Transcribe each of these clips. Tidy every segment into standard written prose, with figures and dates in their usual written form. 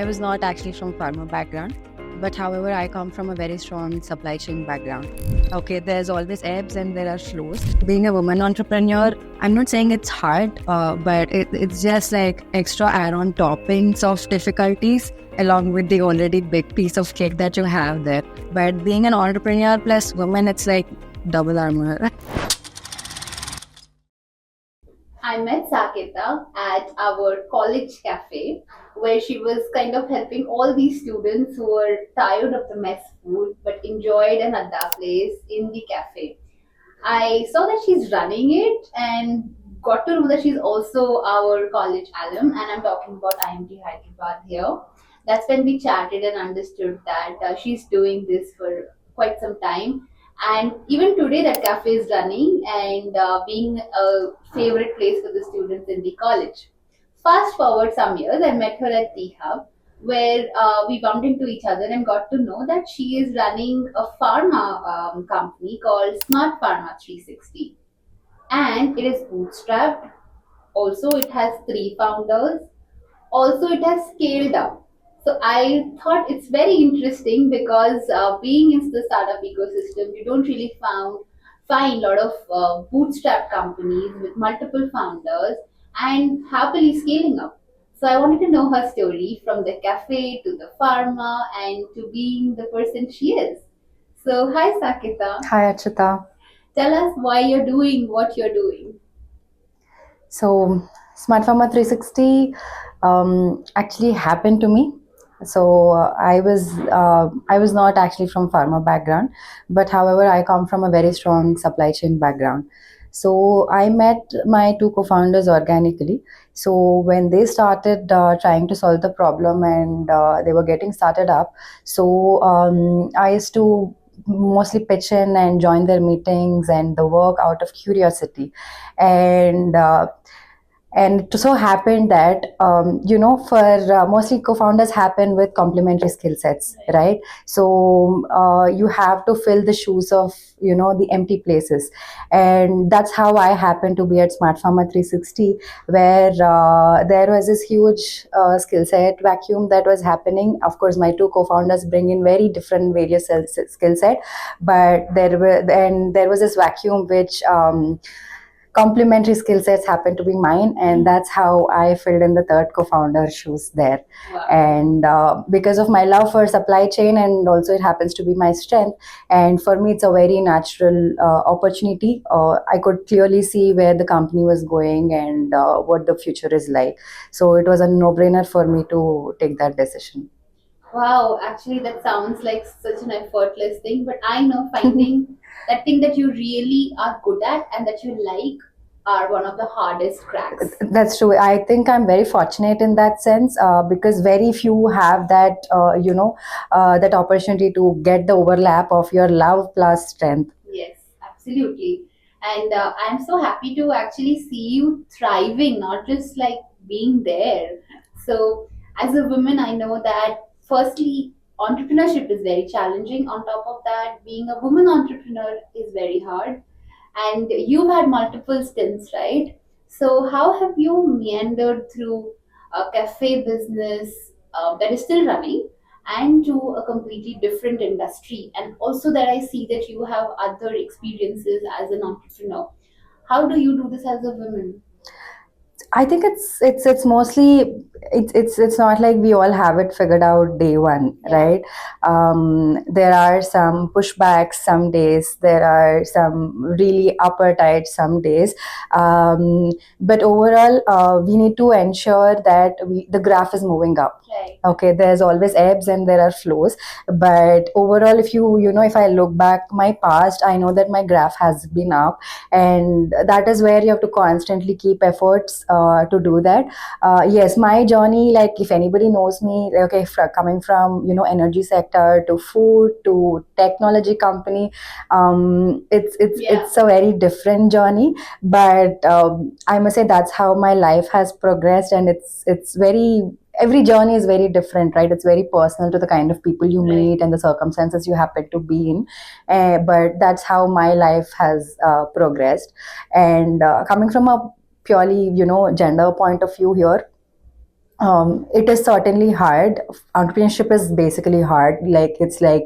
I was not actually from pharma background, but however, I come from a very strong supply chain background. Okay, there's always ebbs and there are flows. Being a woman entrepreneur, I'm not saying it's hard, but it's just like extra add-on toppings of difficulties along with the already big piece of cake that you have there. But being an entrepreneur plus woman, it's like double armor. I met Saketha at our college cafe where she was kind of helping all these students who were tired of the mess food but enjoyed an adda place in the cafe. I saw that she's running it and got to know that she's also our college alum, and I'm talking about IMT Hyderabad here. That's when we chatted and understood that she's doing this for quite some time. And even today, that cafe is running and being a favorite place for the students in the college. Fast forward some years, I met her at T Hub, where we bumped into each other and got to know that she is running a pharma company called Smart Pharma 360. And it is bootstrapped. Also, it has three founders. Also, it has scaled up. So I thought it's very interesting because being in the startup ecosystem, you don't really find a lot of bootstrap companies with multiple founders and happily scaling up. So I wanted to know her story from the cafe to the pharma and to being the person she is. So hi Sakita, Hi, Achita. tell us why you're doing what you're doing. So, Smart Pharma 360 actually happened to me. So I was not actually from pharma background, but however I come from a very strong supply chain background. So I met my two co-founders organically. So when they started trying to solve the problem and they were getting started up, so I used to mostly pitch in and join their meetings and the work out of curiosity, and and it so happened that for mostly co-founders happen with complementary skill sets, right? So you have to fill the shoes of the empty places, and that's how I happened to be at Smart Pharma 360, where there was this huge skill set vacuum that was happening. Of course, my two co-founders bring in very different various skill set, but there was this vacuum which complementary skill sets happen to be mine, and that's how I filled in the third co-founder shoes there. Wow. And because of my love for supply chain, and also it happens to be my strength, and for me it's a very natural opportunity. I could clearly see where the company was going and what the future is like, so it was a no-brainer for me to take that decision. Wow, actually, that sounds like such an effortless thing. But I know finding that thing that you really are good at and that you like are one of the hardest cracks. That's true. I think I'm very fortunate in that sense, because very few have that, that opportunity to get the overlap of your love plus strength. Yes, absolutely. And I'm so happy to actually see you thriving, not just like being there. So, as a woman, I know that firstly, entrepreneurship is very challenging. On top of that, being a woman entrepreneur is very hard. And you've had multiple stints, right? So, how have you meandered through a cafe business that is still running and to a completely different industry? And also, that I see that you have other experiences as an entrepreneur. How do you do this as a woman? I think it's mostly it's not like we all have it figured out day one, Yeah. right? There are some pushbacks some days. There are some really upper tides some days. But overall, we need to ensure that the graph is moving up. Right. Okay, there's always ebbs and there are flows, but overall, if I look back my past, I know that my graph has been up, and that is where you have to constantly keep efforts to do that. Yes, my journey, like if anybody knows me, okay, coming from energy sector to food to technology company, Yeah. it's a very different journey, but I must say that's how my life has progressed, and it's very every journey is very different, right? It's very personal to the kind of people you Right. meet and the circumstances you happen to be in. But that's how my life has progressed. And coming from a purely gender point of view here, It is certainly hard. Entrepreneurship is basically hard. Like it's like,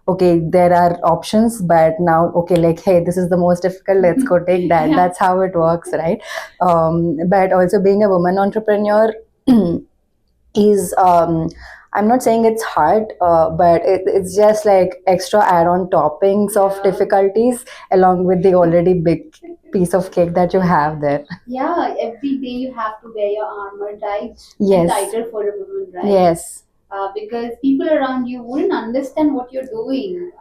okay, there are options, but now, okay, like, hey, this is the most difficult. Let's go take that. Yeah. That's how it works, right? But also being a woman entrepreneur is I'm not saying it's hard, but it's just like extra add-on toppings of Yeah. difficulties along with the already big piece of cake that you have there. Yeah, every day you have to wear your armor tight and Yes. tighter for a woman, right? Yes. Because people around you wouldn't understand what you're doing.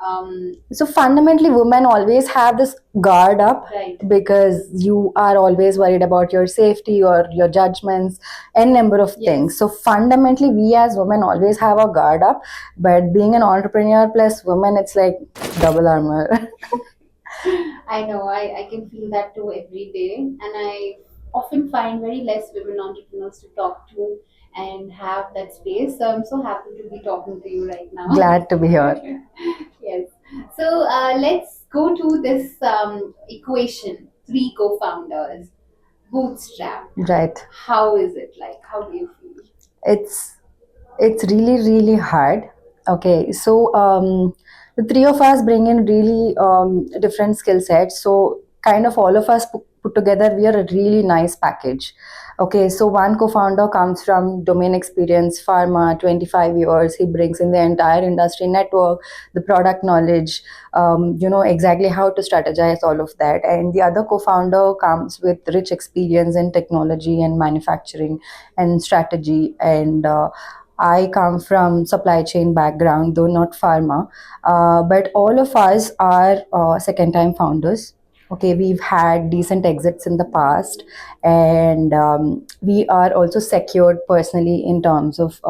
So fundamentally, women always have this guard up Right. because you are always worried about your safety or your judgments and number of Yes. things. So fundamentally, we as women always have a guard up. But being an entrepreneur plus woman, it's like double armor. I know, I can feel that too every day. And I often find very less women entrepreneurs to talk to and have that space. So I'm so happy to be talking to you right now. Glad to be here. Yes. So let's go to this equation, three co-founders, bootstrap. Right. How is it like? How do you feel? It's really hard. Okay, so the three of us bring in really different skill sets, so kind of all of us put together we are a really nice package. Okay, so one co-founder comes from domain experience, pharma, 25 years. He brings in the entire industry network, the product knowledge, exactly how to strategize all of that. And the other co-founder comes with rich experience in technology and manufacturing and strategy. And I come from supply chain background, though not pharma, but all of us are second time founders. Okay, we've had decent exits in the past, and we are also secured personally in terms of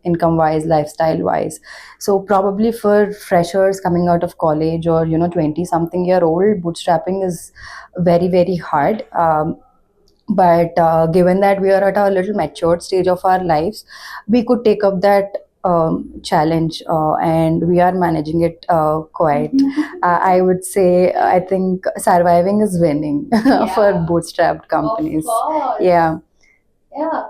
income wise, lifestyle wise. So probably for freshers coming out of college or 20 something year old, bootstrapping is very hard. But given that we are at a little matured stage of our lives, we could take up that challenge, and we are managing it quite. I would say, I think surviving is winning for Yeah. bootstrapped companies. Of course. Yeah. Yeah.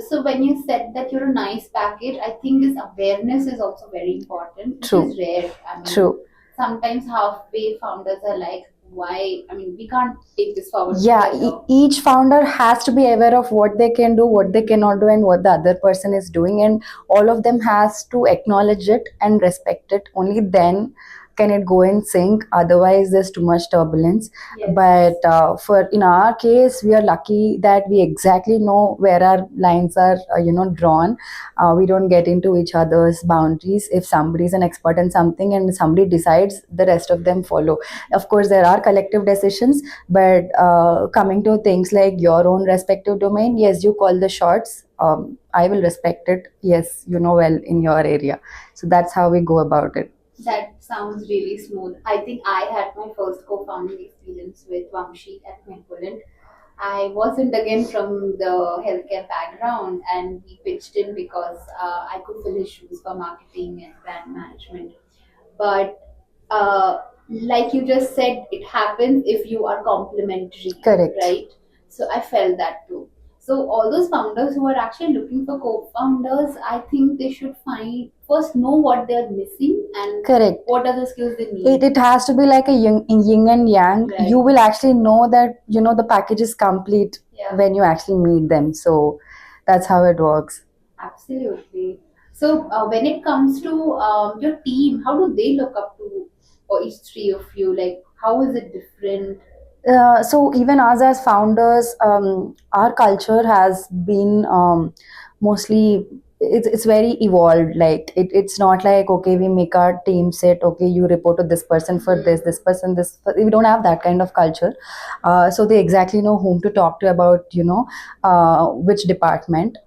So when you said that you're a nice package, I think this awareness is also very important, which True. is rare. I mean, True. sometimes halfway founders are like, why? I mean, we can't take this forward. Yeah, together. each founder has to be aware of what they can do, what they cannot do, and what the other person is doing, and all of them has to acknowledge it and respect it. Only then can it go in sync. Otherwise, there's too much turbulence. Yes. But for in our case, we are lucky that we exactly know where our lines are drawn. We don't get into each other's boundaries. If somebody is an expert in something and somebody decides, the rest of them follow. Of course, there are collective decisions, but coming to things like your own respective domain, yes, you call the shots. I will respect it. Yes, you know well in your area. So that's how we go about it. That sounds really smooth. I think I had my first co-founding experience with Vamshi at Metroland. I wasn't again from the healthcare background, and we pitched in because I could fill his shoes for marketing and brand management. But like you just said, it happens if you are complementary. Correct. Right? So I felt that too. So all those founders who are actually looking for co-founders, I think they should find first know what they're missing and Correct. what are the skills they need. It has to be like a yin and yang. Right. You will actually know that the package is complete Yeah. when you actually meet them. So that's how it works. Absolutely. So when it comes to your team, how do they look up to or each three of you? Like, how is it different? So even us as founders, our culture has been mostly it's very evolved. Like it's not like, okay, we make our team set, okay, you report to this person for this person this. We don't have that kind of culture. So they exactly know whom to talk to about which department.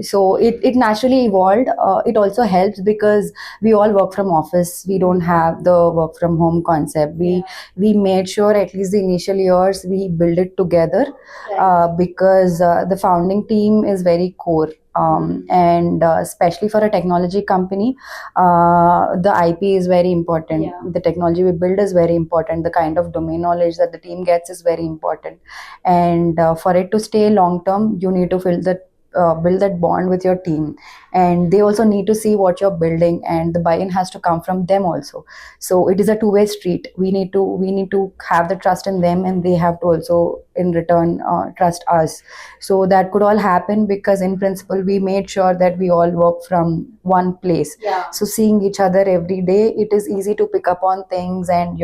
So it naturally evolved. It also helps because we all work from office. We don't have the work from home concept. We made sure at least the initial years we build it together, Right. because the founding team is very core. and especially for a technology company, the IP is very important. Yeah. The technology we build is very important. The kind of domain knowledge that the team gets is very important. And for it to stay long term, you need to build that bond with your team, and they also need to see what you're building, and the buy-in has to come from them also. So it is a two-way street. We need to have the trust in them, and they have to also in return trust us. So that could all happen because in principle we made sure that we all work from one place. Yeah. So seeing each other every day, it is easy to pick up on things and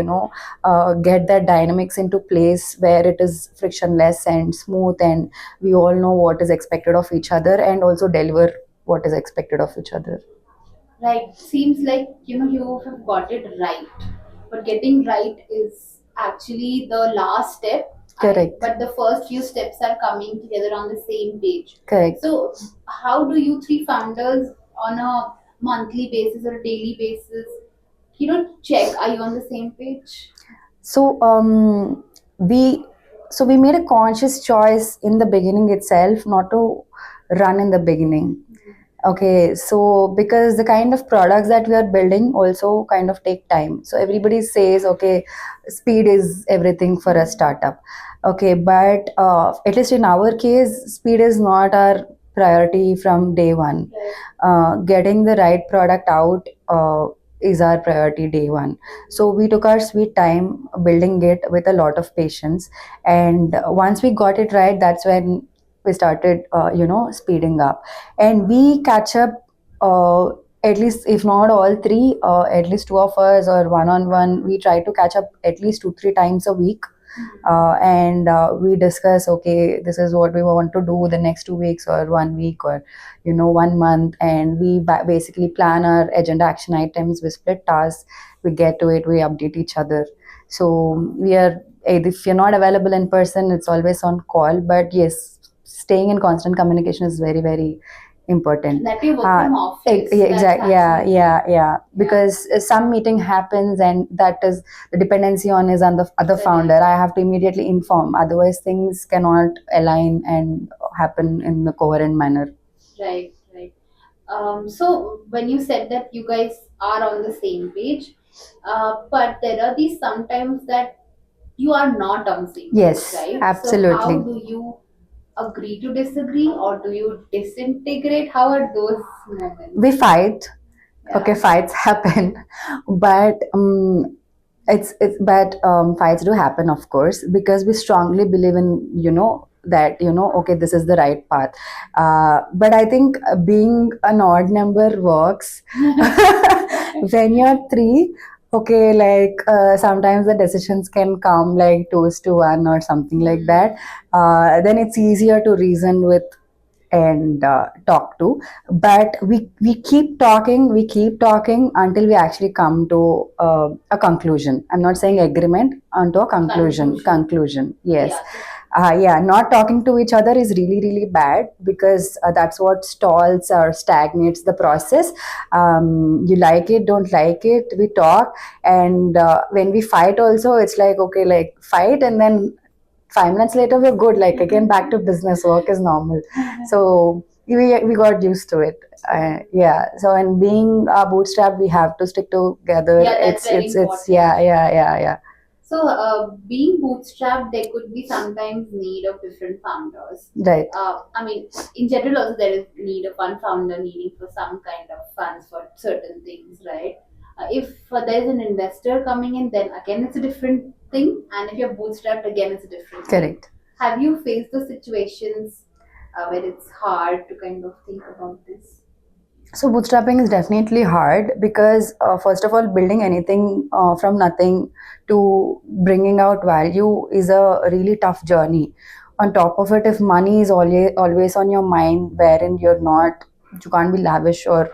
get that dynamics into place where it is frictionless and smooth, and we all know what is expected of each other and also deliver what is expected of each other. Right. Seems like you have got it right, but getting right is actually the last step. Correct. But the first few steps are coming together on the same page. Correct. So, how do you three founders on a monthly basis or a daily basis, check are you on the same page? So we we made a conscious choice in the beginning itself not to run in the beginning. Okay, so because the kind of products that we are building also kind of take time. So everybody says, okay, speed is everything for a startup. Okay, but at least in our case, speed is not our priority from day one. Getting the right product out is our priority day one. So we took our sweet time building it with a lot of patience, and once we got it right, that's when we started, speeding up, and we catch up. At least if not all three, at least two of us or one on one, we try to catch up at least 2-3 times a week, and we discuss, okay, this is what we want to do the next 2 weeks or 1 week or 1 month, and we basically plan our agenda action items. We split tasks, we get to it, we update each other. So we are, if you're not available in person, it's always on call, but yes, staying in constant communication is very, very important. That you work from office. Exactly. That's Yeah. Because some meeting happens, and that is the dependency is on the other Correct. founder. I have to immediately inform. Otherwise, things cannot align and happen in a coherent manner. Right. So when you said that you guys are on the same page, but there are these sometimes that you are not on the same Yes, page, right? absolutely. So how do you agree to disagree, or do you disintegrate? How are those moments? We fight. Yeah. Okay, fights happen, but fights do happen, of course, because we strongly believe in that okay, this is the right path. But I think being an odd number works when you're three. Okay, like sometimes the decisions can come like 2:1 or something like that. Then it's easier to reason with and talk to, but we keep talking until we actually come to a conclusion. I'm not saying agreement, onto a conclusion. Yes. Yeah, not talking to each other is really, really bad, because that's what stalls or stagnates the process. You like it, don't like it, we talk, and when we fight also, it's like, okay, like fight, and then 5 minutes later we're good, like again back to business, work is normal. So we got used to it. Yeah, so and being bootstrapped, we have to stick together. Yeah, that's very It's important. yeah. So, being bootstrapped, there could be sometimes need of different founders. Right. I mean, in general, also there is need of one founder needing for some kind of funds for certain things, right? If there's an investor coming in, then again it's a different thing, and if you're bootstrapped, again it's a different thing. Correct. Have you faced those situations where it's hard to kind of think about this? So bootstrapping is definitely hard because first of all, building anything from nothing to bringing out value is a really tough journey. On top of it, if money is always on your mind, wherein you can't be lavish, or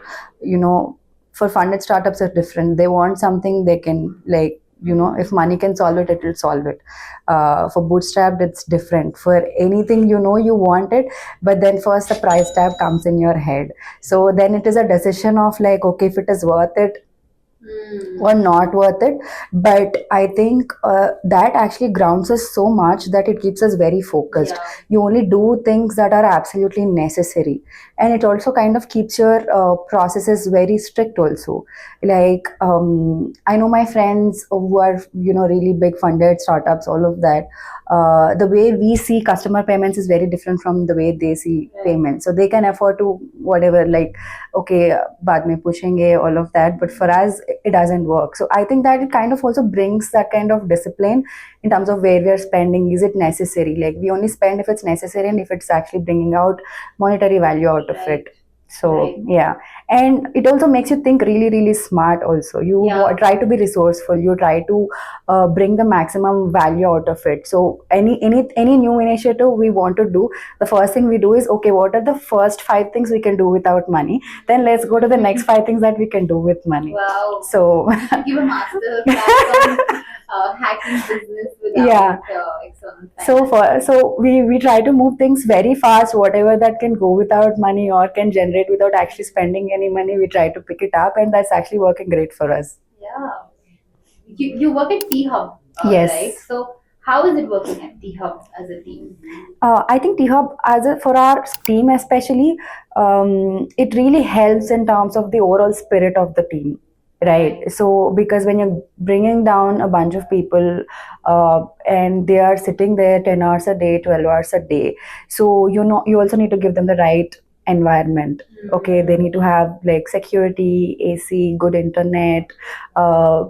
for funded startups are different. They want something they can, like, if money can solve it, it will solve it. For bootstrapped, it's different. For anything, you want it, but then first the price tag comes in your head. So then it is a decision of like, okay, if it is worth it, or not worth it. But I think that actually grounds us so much that it keeps us very focused. Yeah. You only do things that are absolutely necessary, and it also kind of keeps your processes very strict also. Like I know my friends who are, really big funded startups, all of that. The way we see customer payments is very different from the way they see payments, so they can afford to whatever, like, okay, बाद में पूछेंगे, all of that. But for us, it doesn't work. So I think that it kind of also brings that kind of discipline in terms of where we are spending. Is it necessary? Like, we only spend if it's necessary and if it's actually bringing out monetary value out of Right. it. So Right. yeah, and it also makes you think really, really smart also. You Yeah. try to be resourceful, you try to bring the maximum value out of it. So any new initiative we want to do, the first thing we do is, okay, what are the first 5 things we can do without money? Then let's go to the next 5 things that we can do with money. Wow. So You should give a master class on hacking business without Yeah. external finance. So we try to move things very fast. Whatever that can go without money or can generate without actually spending any money, we try to pick it up, and that's actually working great for us. Yeah. You work at T Hub, Yes. right? So how is it working at T Hub as a team? I think T Hub, for our team especially, it really helps in terms of the overall spirit of the team, right? Right. So because when you're bringing down a bunch of people, and they are sitting there 10 hours a day, 12 hours a day, so you also need to give them the right environment. Okay, they need to have like security, AC, good internet,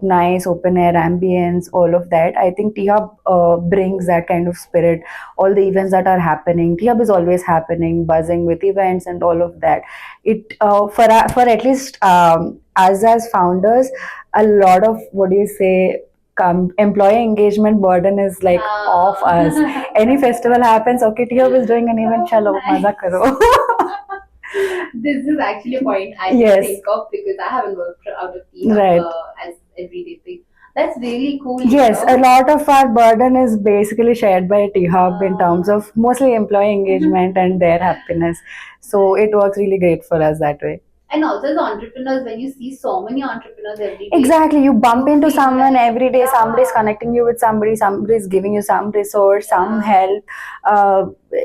nice open air ambience, all of that. I think T Hub brings that kind of spirit. All the events that are happening, T Hub is always happening, buzzing with events and all of that. It for at least us as founders, a lot of, what do you say, employee engagement burden is like off us. Any festival happens, okay, T Hub is doing an event, chalo maza karo. This is actually a point I didn't Yes. think of because I haven't worked out of T Hub Right. as everyday thing. That's really cool. Yes, a lot of our burden is basically shared by T Hub in terms of mostly employee engagement and their happiness. So it works really great for us that way. And also as entrepreneurs, when you see so many entrepreneurs every day. Exactly, you bump You into feel someone like- every day. Yeah. Somebody's connecting you with somebody's giving you some resource, some help.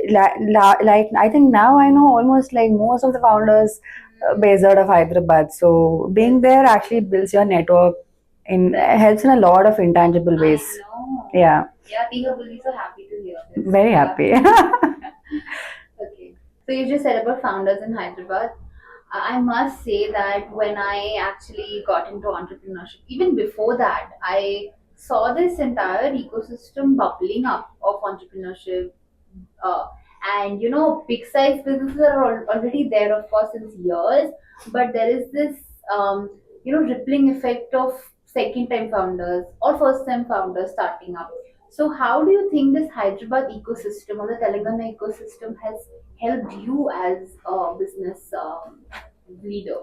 Like I think now I know almost like most of the founders based out of Hyderabad. So being there actually builds your network, helps in a lot of intangible ways. I know. Yeah, Yeah, T Hub will be so happy to hear this. very Yeah. happy. Okay. So you just said about founders in Hyderabad. I must say that when I actually got into entrepreneurship, even before that, I saw this entire ecosystem bubbling up of entrepreneurship. Uh, and big size businesses are already there, of course, since years. But there is this, rippling effect of second time founders or first time founders starting up. So, how do you think this Hyderabad ecosystem or the Telangana ecosystem has helped you as a business leader?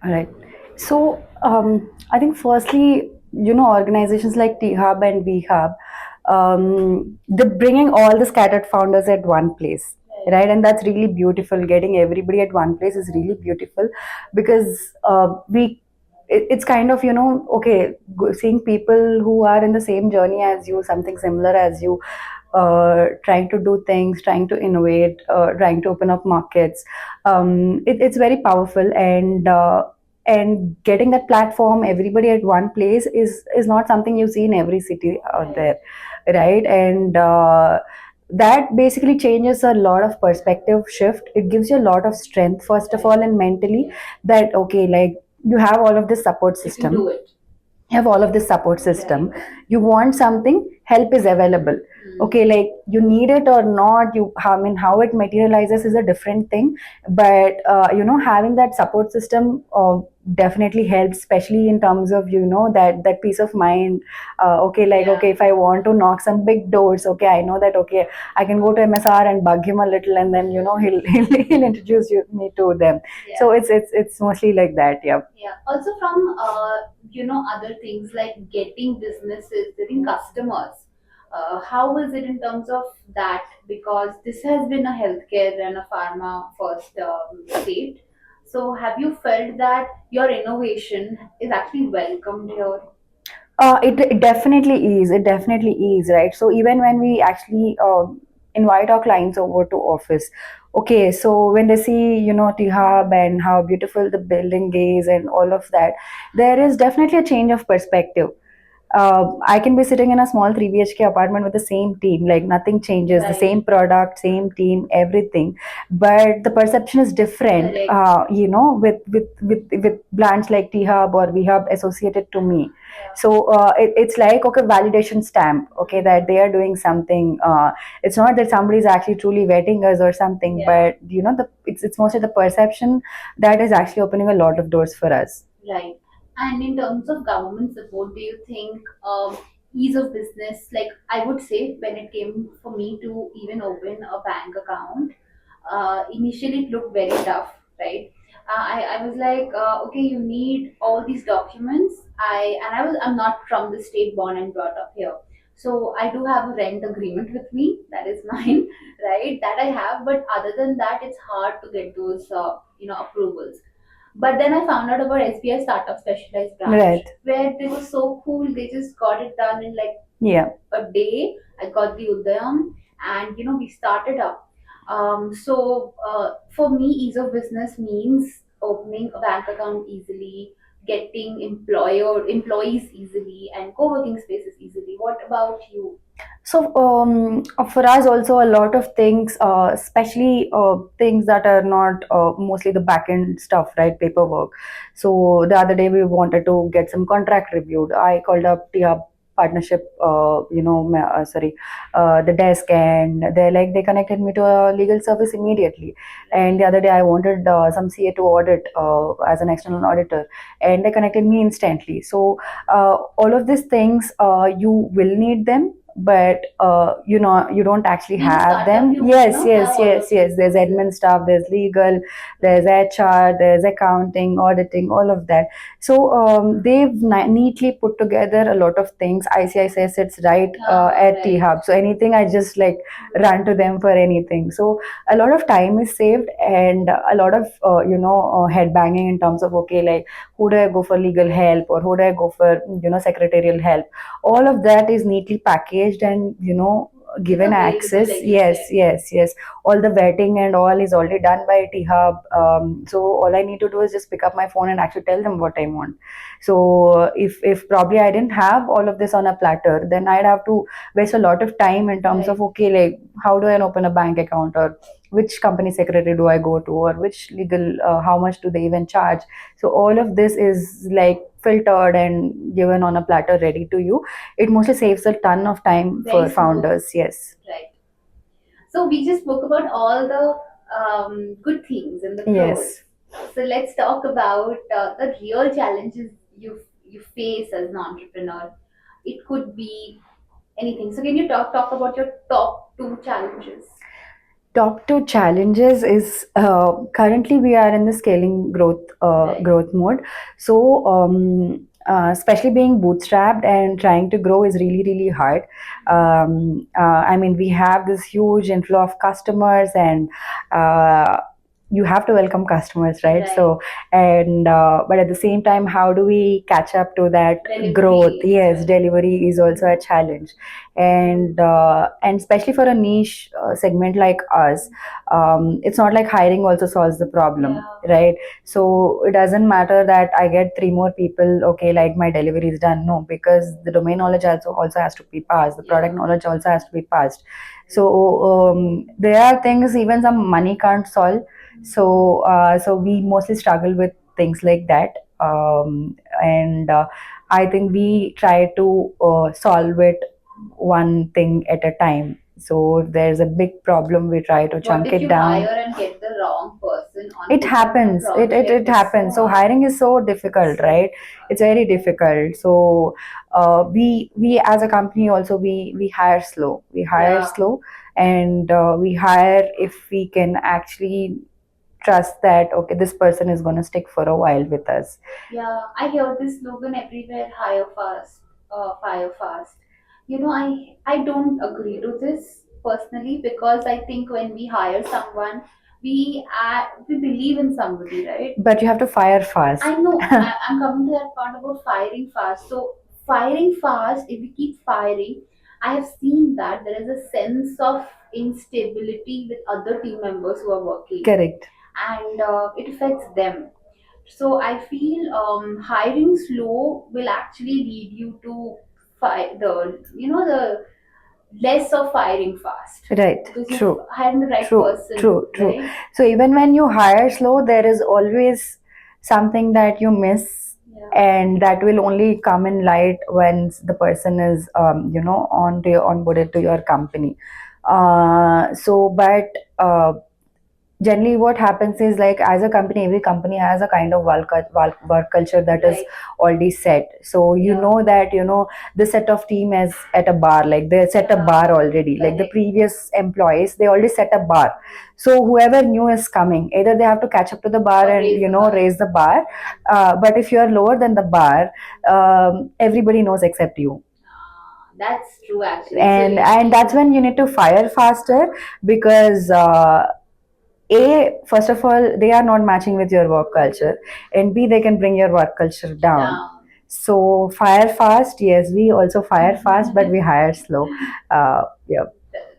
All right. So I think firstly, organizations like T Hub and V Hub, they're bringing all the scattered founders at one place, right? And that's really beautiful. Getting everybody at one place is really beautiful because it's kind of, okay, seeing people who are in the same journey as you, something similar as you, trying to do things, trying to innovate, trying to open up markets. It's very powerful, and getting that platform, everybody at one place, is not something you see in every city out there, right? And that basically changes a lot of perspective shift. It gives you a lot of strength, first of all, and mentally, that okay, like, you have all of this support You can system, do it. have all of this support system. You want something, help is available. Okay, like, you need it or not, I mean, how it materializes is a different thing. But having that support system definitely helps, especially in terms of, that peace of mind. Okay, like, Yeah. okay, if I want to knock some big doors, okay, I know that, okay, I can go to MSR and bug him a little, and then he'll introduce me to them. Yeah. So it's mostly like that. Yeah. Yeah. Also from other things like getting businesses, getting customers. How is it in terms of that? Because this has been a healthcare and a pharma first state. So have you felt that your innovation is actually welcomed here? It definitely is. It definitely is, right? So even when we actually invite our clients over to office, okay, so when they see, T-Hub and how beautiful the building is and all of that, there is definitely a change of perspective. I can be sitting in a small 3 BHK apartment with the same team, like nothing changes, the Right. same product, same team, everything. But the perception is different, Correct. with brands like T Hub or V Hub associated to me. Yeah. So it's like, okay, validation stamp, okay, that they are doing something. It's not that somebody is actually truly vetting us or something, Yeah. but it's mostly the perception that is actually opening a lot of doors for us. Right. And in terms of government support, do you think ease of business, like I would say, when it came for me to even open a bank account, initially it looked very tough, right? I was like, okay, you need all these documents. I'm not from the state, born and brought up here. So I do have a rent agreement with me. That is mine, right? That I have. But other than that, it's hard to get those, approvals. But then I found out about SBI Startup Specialized Branch, Right. where they were so cool. They just got it done in like Yeah. a day. I got the Udayam, and we started up. For me, ease of business means opening a bank account easily, getting employees easily, and co-working spaces easily. What about you? So for us also a lot of things, especially things that are not mostly the back end stuff, right? Paperwork. So the other day we wanted to get some contract reviewed. I called up the partnership, sorry, the desk, and they connected me to a legal service immediately. And the other day I wanted some CA to audit as an external auditor, and they connected me instantly. So all of these things, you will need them, but you don't actually Being a have startup, them. you Yes, yes, have all yes, of yes, these there's processes. admin stuff, there's legal, there's HR, there's accounting, auditing, all of that. So they've neatly put together a lot of things. ICICI sits right at T Right. Hub, so anything I just like run to them for anything. So a lot of time is saved, and a lot of head banging in terms of, okay, like who do I go for legal help, or who do I go for secretarial help. All of that is neatly packaged and It's given available, access. like you Yes, said. yes, yes. All the vetting and all is already done by T-Hub. So all I need to do is just pick up my phone and actually tell them what I want. So if probably I didn't have all of this on a platter, then I'd have to waste a lot of time in terms Right. of, okay, like how do I open a bank account, or which company secretary do I go to, or which legal, how much do they even charge. So all of this is like filtered and given on a platter ready to you. It mostly saves a ton of time Very for smooth. founders. Yes. Right. So we just spoke about all the good things and the pros. Yes. So let's talk about the real challenges you face as an entrepreneur. It could be anything. So can you talk about your top two challenges? Top two challenges is, currently we are in the scaling Right. growth mode. So especially being bootstrapped and trying to grow is really really hard. I mean, we have this huge inflow of customers, and you have to welcome customers, right? Right. So, and but at the same time, how do we catch up to that growth? Delivery as Yes, well. delivery is also a challenge. And especially for a niche segment like us, it's not like hiring also solves the problem. Yeah. Right? So it doesn't matter that I get three more people, okay, like my delivery is done. No, because the domain knowledge also has to be passed, the product Yeah. knowledge also has to be passed. So there are things even some money can't solve. So so we mostly struggle with things like that. And I think we try to solve it one thing at a time. So if there's a big problem, we try to What chunk if it you hire down. and get the wrong person on It picking up the happens. It project? It's so happens. So hard. hiring is so difficult, right? It's very difficult. So we as a company also, we hire slow. We hire Yeah. slow, and we hire if we can actually trust that, okay, this person is going to stick for a while with us. Yeah, I hear this slogan everywhere: hire fast, fire fast. I don't agree to this personally, because I think when we hire someone, we believe in somebody, right? But you have to fire fast. I know. I'm coming to that part about firing fast. So firing fast, if we keep firing, I have seen that there is a sense of instability with other team members who are working, Correct. and it affects them. So I feel hiring slow will actually lead you to the less of firing fast, Right. because you're True. hiring the right True. person, True. right? So even when you hire slow, there is always something that you miss, Yeah. and that will only come in light when the person is, onboarded to your company. But generally what happens is, like, as a company, every company has a kind of work culture that is Right. already set. So you Yeah. know that, the set of team is at a bar, like they set a bar already, like the Correct. previous employees, they already set a bar. So whoever new is coming, either they have to catch up to the bar Or and raise the bar. raise the bar. But if you're lower than the bar, everybody knows except you. That's true, actually. And that's when you need to fire faster, because first of all, they are not matching with your work culture, and B, they can bring your work culture down. So fire fast, yes, we also fire fast, but we hire slow. Yeah.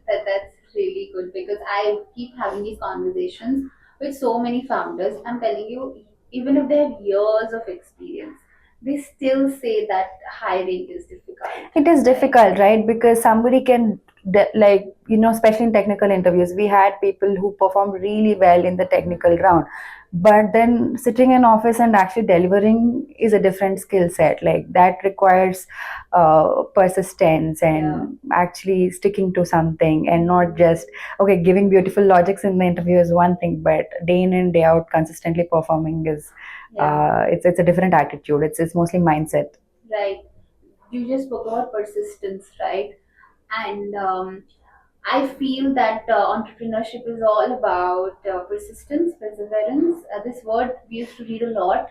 That's really good, because I keep having these conversations with so many founders. I'm telling you, even if they have years of experience, they still say that hiring is difficult. It is difficult, right? Because somebody can, especially in technical interviews, we had people who performed really well in the technical round, but then sitting in office and actually delivering is a different skill set. Like, that requires persistence and actually sticking to something, and not just, okay, giving beautiful logics in the interview is one thing, but day in and day out consistently performing is, it's a different attitude. It's mostly mindset. Right. You just spoke about persistence, right? And I feel that entrepreneurship is all about persistence, perseverance. This word we used to read a lot,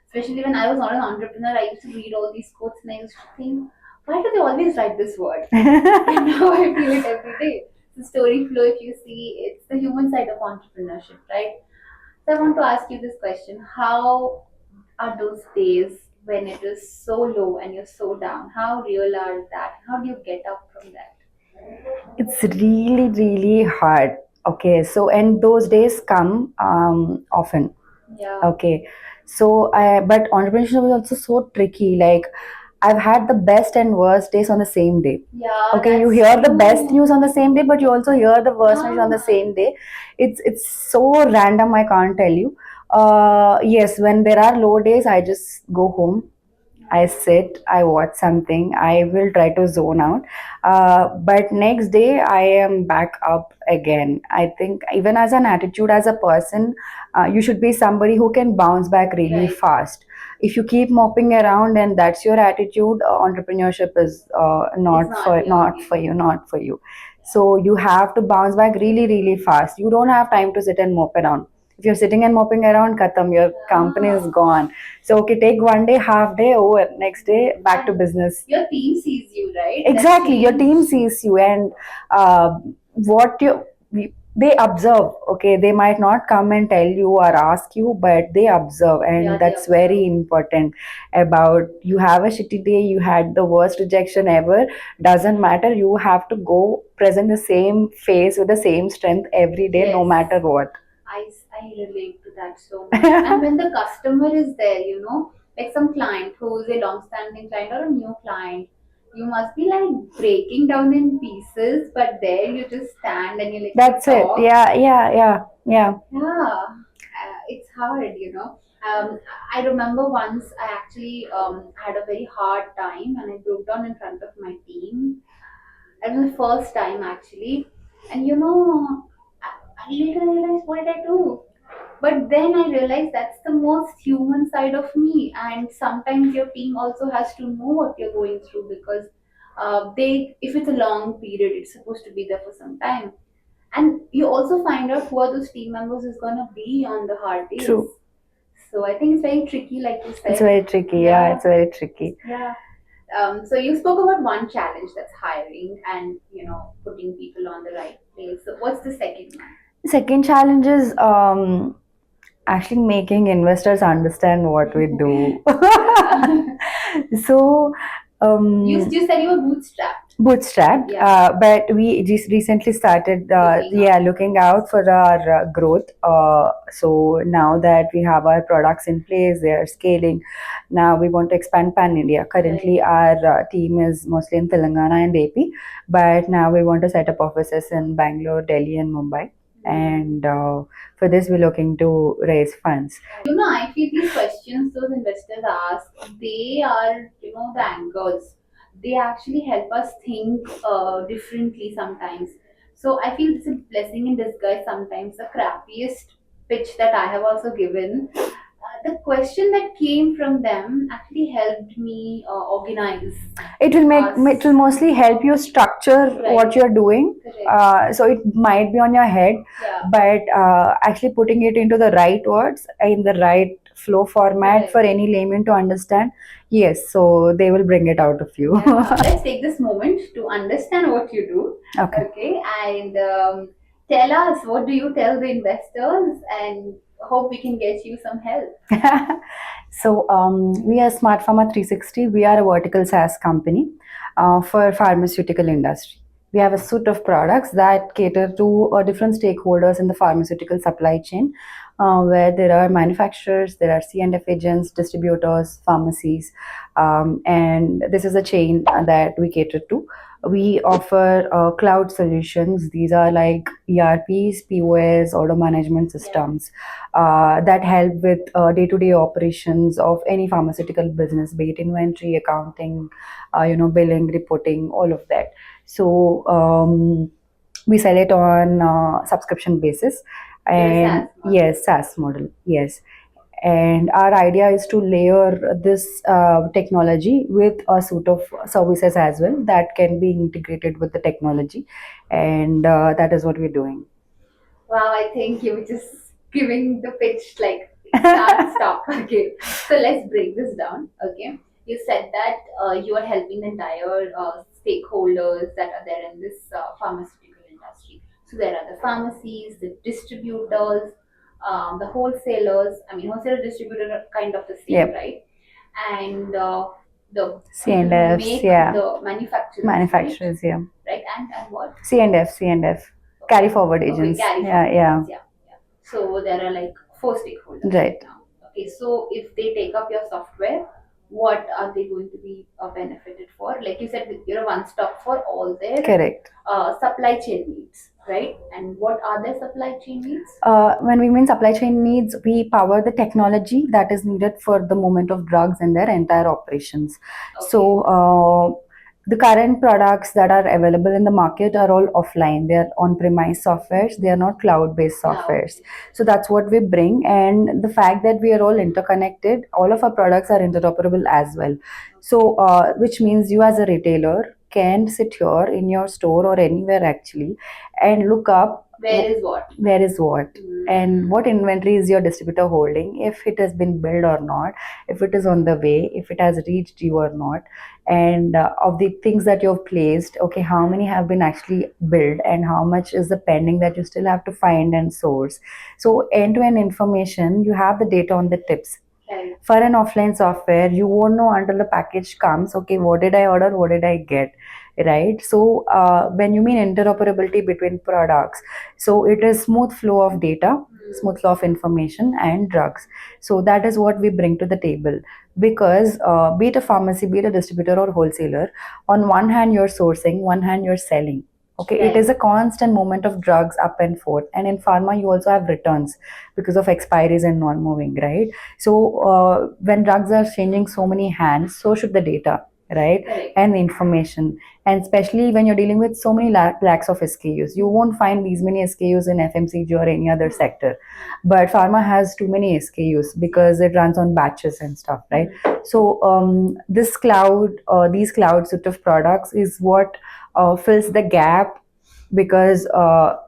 especially when I was not an entrepreneur. I used to read all these quotes and I used to think, why do they always write this word? And now I feel it every day. The Storyflow, if you see, it's the human side of entrepreneurship, right? So I want to ask you this question: how are those days when it is so low and you're so down? How real are that? How do you get up from that? It's really, really hard. Okay, so and those days come often. Yeah. Okay, but entrepreneurship is also so tricky. Like, I've had the best and worst days on the same day. Yeah. Okay, you that's hear the true. best news on the same day, but you also hear the worst news on the same day. It's so random. I can't tell you. Yes, when there are low days, I just go home. I sit, I watch something, I will try to zone out. But next day, I am back up again. I think, even as an attitude, as a person, you should be somebody who can bounce back really Right. fast. If you keep moping around and that's your attitude, entrepreneurship is not for you, not for you. So you have to bounce back really, really fast. You don't have time to sit and mope around. If you're sitting and moping around, katam, your company is gone. So, okay, take one day, half day, over. Next day, back to business. Your team sees you, right? Exactly, your team sees you, and what you they observe. Okay, they might not come and tell you or ask you, but they observe, and Yeah, they that's very important. About, you have a shitty day, you had the worst rejection ever, doesn't matter. You have to go present the same face with the same strength every day, no Yes. matter what. I relate to that so much. And when the customer is there, like some client who is a long-standing client or a new client, you must be like breaking down in pieces, but there you just stand and you like That's it. talk. Yeah, yeah, yeah, yeah. Yeah, it's hard. I remember once I actually had a very hard time and I broke down in front of my team. It was the first time actually, and I later realized, what did I do? But then I realized that's the most human side of me, and sometimes your team also has to know what you're going through, because if it's a long period, it's supposed to be there for some time, and you also find out who are those team members is gonna be on the hard days. True. So I think it's very tricky, like you said. It's very tricky. Yeah, it's very tricky. Yeah. So you spoke about one challenge, that's hiring and putting people on the right place. So what's the second one? Second challenge is actually making investors understand what we do. So, You said you were bootstrapped. bootstrapped, Yeah. but we just recently started, looking out for our growth. So now that we have our products in place, they are scaling. Now we want to expand pan India. Currently, our team is mostly in Telangana and AP, but now we want to set up offices in Bangalore, Delhi, and Mumbai. And for this, we're looking to raise funds. I feel these questions those investors ask, they are, the anchors. They actually help us think differently sometimes. So I feel it's a blessing in disguise sometimes. The crappiest pitch that I have also given, the question that came from them actually helped me organize. It will mostly help you structure what Right. you're doing. Correct. So it might be on your head, Yeah. but actually putting it into the right words in the right flow format Correct. for any layman to understand. Yes, so they will bring it out of you. Yeah. Let's take this moment to understand what you do. Okay. Okay, and tell us, what do you tell the investors, and hope we can get you some help. So we are Smart Pharma 360. We are a vertical SaaS company for pharmaceutical industry. We have a suite of products that cater to different stakeholders in the pharmaceutical supply chain, where there are manufacturers, there are C&F agents, distributors, pharmacies, and this is a chain that we cater to. We offer cloud solutions. These are like ERPs, POS, order management systems that help with day-to-day operations of any pharmaceutical business, be it inventory, accounting, billing, reporting, all of that. So we sell it on subscription basis, and yes, SaaS model, yes. And our idea is to layer this technology with a suite of services as well that can be integrated with the technology, and that is what we're doing. Wow, I think you were just giving the pitch like start, stop. Okay, so let's break this down. Okay, you said that you are helping the entire stakeholders that are there in this pharmaceutical industry. So there are the pharmacies, the distributors, the wholesalers. I mean, wholesaler distributor are kind of the same, Yep. right? And the C&Fs, make yeah. the manufacturers, Manufacturers, yeah. right? And what? C&F, carry forward Okay, agents. carry Yeah, forward. yeah. Yeah. So there are like four stakeholders Right. now. Okay, so if they take up your software, what are they going to be benefited for? Like you said, you're a one-stop for all their Correct. supply chain needs, right? And what are their supply chain needs? When we mean supply chain needs, we power the technology that is needed for the movement of drugs in their entire operations. Okay. So, the current products that are available in the market are all offline. They are on-premise softwares. They are not cloud-based softwares. So that's what we bring. And the fact that we are all interconnected, all of our products are interoperable as well. So, which means you as a retailer can sit here in your store or anywhere actually and look up where is what and what inventory is your distributor holding, if it has been billed or not, if it is on the way, if it has reached you or not, and of the things that you've placed, okay, how many have been actually billed and how much is the pending that you still have to find and source. So end-to-end information, you have the data on the tips. Right. For an offline software, you won't know until the package comes, okay, what did I order, what did I get, right? So when you mean interoperability between products, so it is smooth flow of data, smooth flow of information and drugs. So that is what we bring to the table, because be it a pharmacy, be it a distributor or wholesaler, on one hand you're sourcing, one hand you're selling. Okay, it is a constant movement of drugs up and forth, and in pharma you also have returns because of expiries and non-moving, right? So when drugs are changing so many hands, so should the data, right? Correct. And the information, and especially when you're dealing with so many lakhs of SKUs, you won't find these many SKUs in FMCG or any other sector, but pharma has too many SKUs because it runs on batches and stuff, right? So these cloud suite of products is what fills the gap, because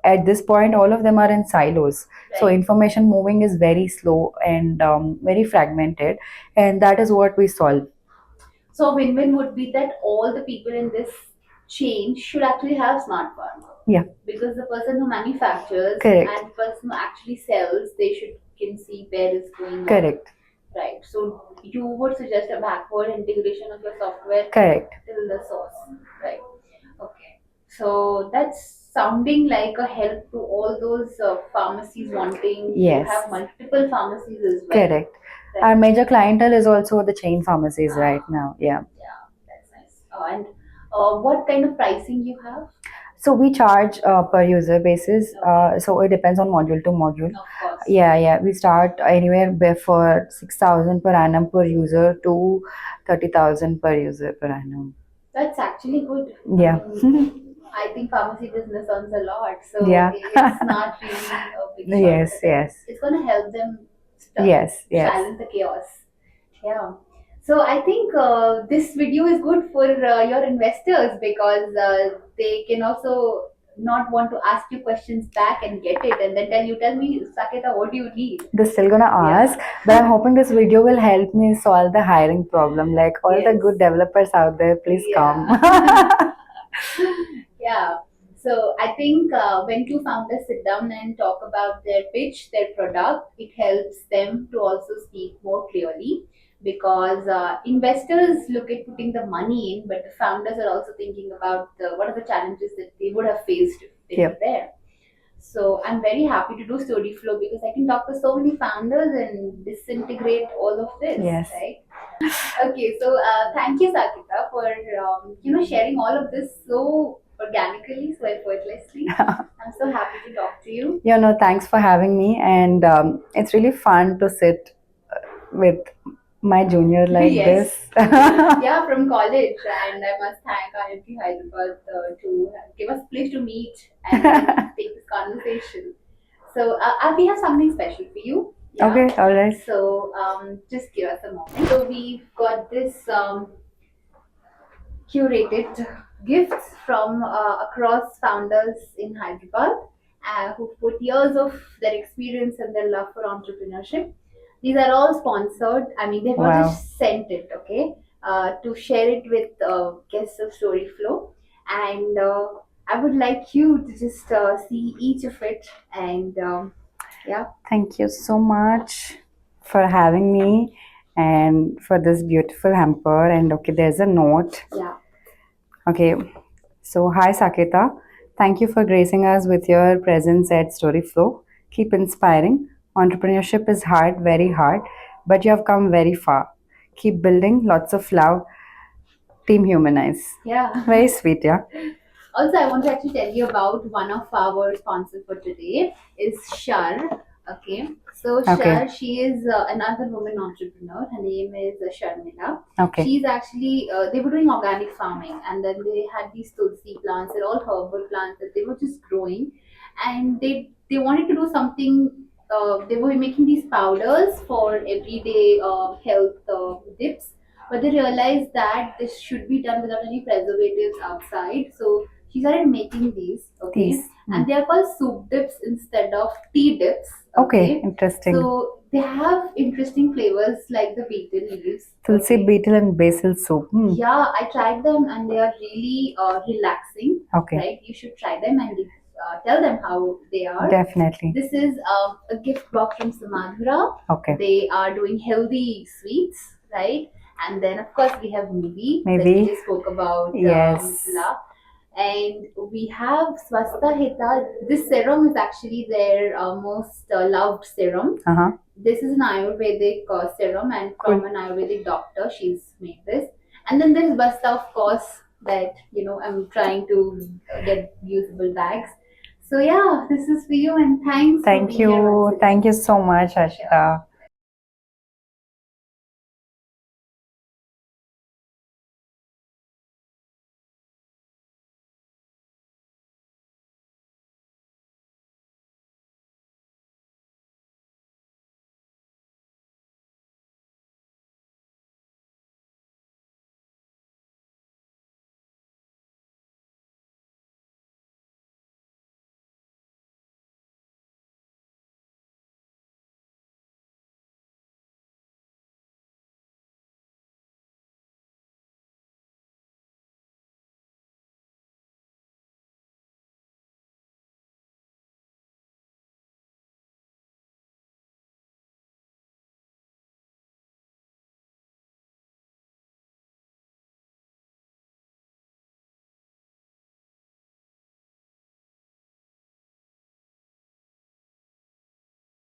at this point all of them are in silos. So information moving is very slow and very fragmented, and that is what we solve. So win-win would be that all the people in this chain should actually have Smart Pharma. Yeah. Because the person who manufactures Correct. and the person who actually sells, they should can see where it's going on. Correct. Right. So you would suggest a backward integration of your software Correct. till the source. Right. Okay. So that's sounding like a help to all those pharmacies wanting Yes. to have multiple pharmacies as well. Correct. Right. Our major clientele is also the chain pharmacies right now. Yeah. Yeah, that's nice. And what kind of pricing you have? So we charge per user basis. So it depends on module to module. Of course. Yeah. We start anywhere for 6,000 per annum per user to 30,000 per user per annum. That's actually good. Yeah. I think pharmacy business earns a lot, so Yeah. it's not really a big shot. Yes, yes. It's going to help them Yes. silence the chaos. Yeah. So I think this video is good for your investors because they can also not want to ask you questions back and get it and then tell me, Saketha, what do you need? They're still gonna ask, but I'm hoping this video will help me solve the hiring problem. Like all the Yes. good developers out there, please come. Yeah. So I think when two founders sit down and talk about their pitch, their product, it helps them to also speak more clearly because investors look at putting the money in, but the founders are also thinking about what are the challenges that they would have faced if they were Yep. there. So I'm very happy to do Storyflow because I can talk to so many founders and disintegrate all of this. Yes. Right. Okay, so thank you, Saketha, for sharing all of this so organically, so effortlessly. I'm so happy to talk to you. Thanks for having me, and it's really fun to sit with my junior like Yes. this. Yeah, from college, and I must thank IMT Hyderabad to give us a place to meet and take this conversation. So we have something special for you. Yeah? Okay, all right. So just give us a moment. So we've got this curated gifts from across founders in Hyderabad who put years of their experience and their love for entrepreneurship. These are all sponsored. I mean, they've not Wow. just sent it, okay, to share it with guests of Storyflow. And I would like you to just see each of it and yeah. Thank you so much for having me and for this beautiful hamper. And okay, there's a note. Yeah. Okay, so hi Saketha. Thank you for gracing us with your presence at Storyflow. Keep inspiring. Entrepreneurship is hard, very hard, but you have come very far. Keep building. Lots of love. Team Humanize. Yeah. Very sweet, yeah. Also, I want to actually tell you about one of our sponsors for today is Shar. Okay, so Shar, Okay. she is another woman entrepreneur. Her name is Sharmila. Okay. She's actually they were doing organic farming, and then they had these tulsi plants. They're all herbal plants that they were just growing, and they wanted to do something. They were making these powders for everyday health dips, but they realized that this should be done without any preservatives outside. So she started making these, okay, These. and they are called soup dips instead of tea dips. Okay, interesting. So they have interesting flavors like the betel leaves. Tulsi, okay. beetle, and basil soup. Yeah, I tried them and they are really relaxing. Okay. Right, you should try them and tell them how they are. Definitely. This is a gift box from Samadhura. Okay. They are doing healthy sweets, right? And then of course we have Maybe that Maybe. we just spoke about. Yes. And we have Swastha Hita. This serum is actually their most loved serum. Uh-huh. This is an Ayurvedic serum, and from an Ayurvedic doctor, she's made this. And then there's Basta, of course, that I'm trying to get usable bags. So yeah, this is for you, and thanks. for Thank being here once you. again. Thank you so much, Ashita.